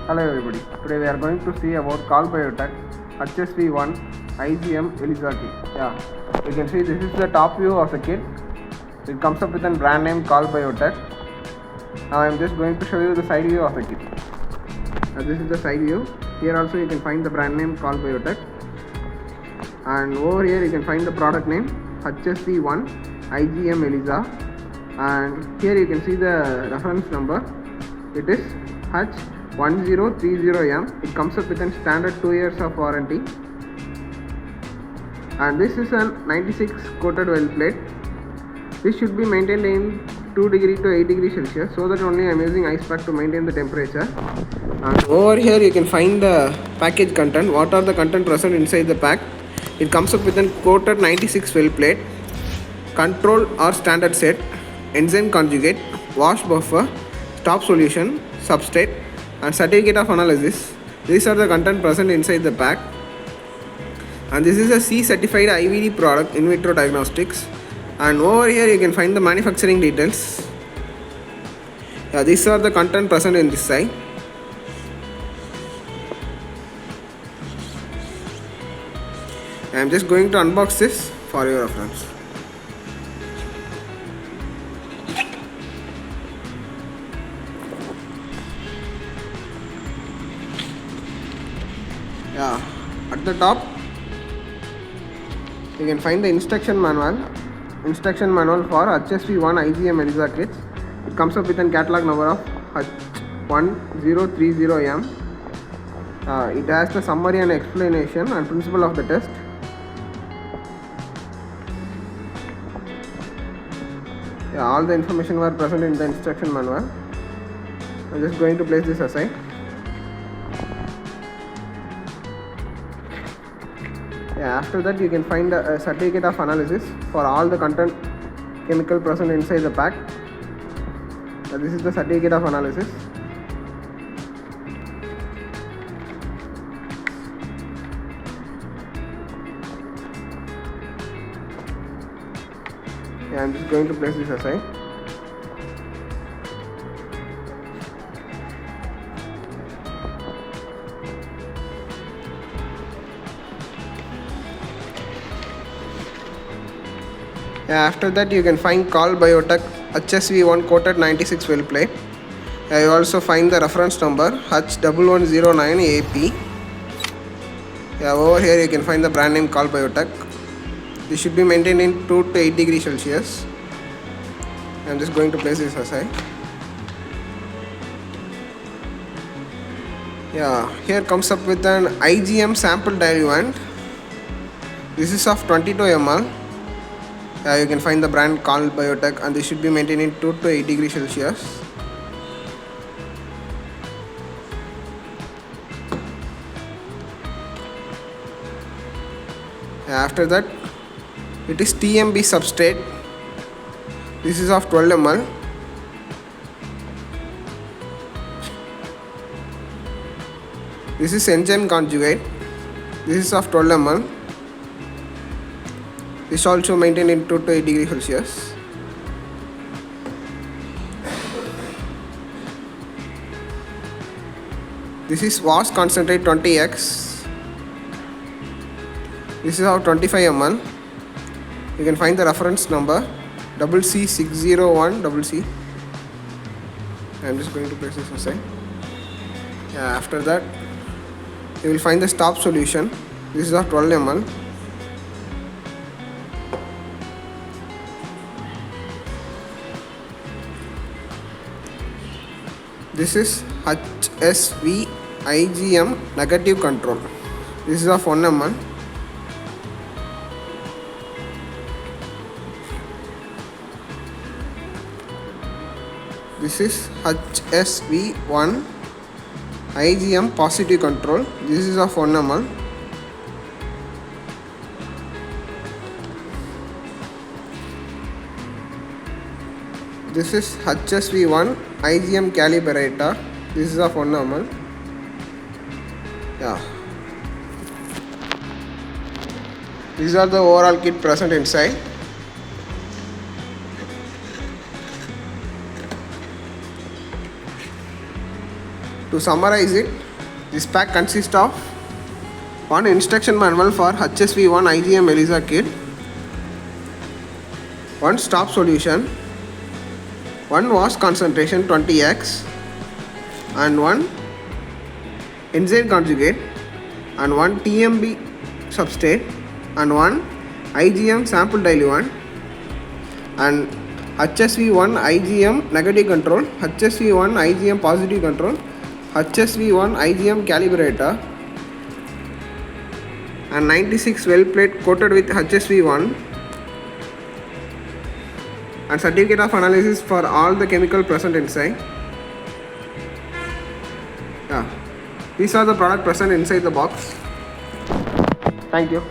Hello everybody, today we are going to see about Calbiotech HSV-1 IgM ELISA kit. You can see this is the top view of the kit. It comes up with a brand name Calbiotech. Now I am just going to show you the side view of the kit. This is the side view. Here also you can find the brand name Calbiotech, and over here you can find the product name HSV-1 IgM ELISA, and here you can see the reference number. It is H1030M. It comes up with a standard 2 years of warranty, and this is a 96 coated well plate. This should be maintained in 2 degree to 8 degree Celsius, so that only I am using ice pack to maintain the temperature. And over here you can find the package content. What are the content present inside the pack? It comes up with a coated 96 well plate, control or standard set, enzyme conjugate, wash buffer, stop solution, substrate, and certificate of analysis. These are the content present inside the pack, and this is a C certified IVD product, in vitro diagnostics. And over here you can find the manufacturing details. These are the content present in this side. I am just going to unbox this for your reference. At the top you can find the instruction manual for HSV-1 IgM ELISA kits. It comes up with a catalog number of H1030M. It has the summary and explanation and principle of the test. All the information were present in the instruction manual. I'm just going to place this aside. After that you can find a certificate of analysis for all the content chemical present inside the pack. This is the certificate of analysis. I'm just going to place this aside. After that you can find Calbiotech HSV-1 coated 96 well plate. You also find the reference number H1109AP. Over here you can find the brand name Calbiotech. This should be maintained in 2 to 8 degree Celsius. I'm just going to place this aside. Here comes up with an IgM sample diluent. This is of 22 ml. You can find the brand Calbiotech, and this should be maintained in 2 to 8 degree Celsius. After that, it is TMB substrate. This is of 12 ml. This is enzyme conjugate. This is of 12 ml. This also maintained in 2 to 8 degree Celsius. This is wash concentrate 20x. This is of 25 ml. You can find the reference number CC601CC. I am just going to place this aside. After that you will find the stop solution. This is of 12 ml. This is HSV IgM negative control. This is of 1 ml. This is HSV-1 IgM positive control. This is of 1 ml. This is HSV-1 IgM calibrator. This is of 1 ml. These are the overall kit present inside. To summarize it, this pack consists of one instruction manual for HSV-1 IgM ELISA kit, one stop solution, one wash concentration 20x, and one enzyme conjugate, and one TMB substrate, and one IgM sample diluent, and HSV-1 IgM negative control, HSV-1 IgM positive control, HSV-1 IgM calibrator, and 96 well plate coated with HSV-1, and certificate of analysis for all the chemical present inside. These are the product present inside the box. Thank you.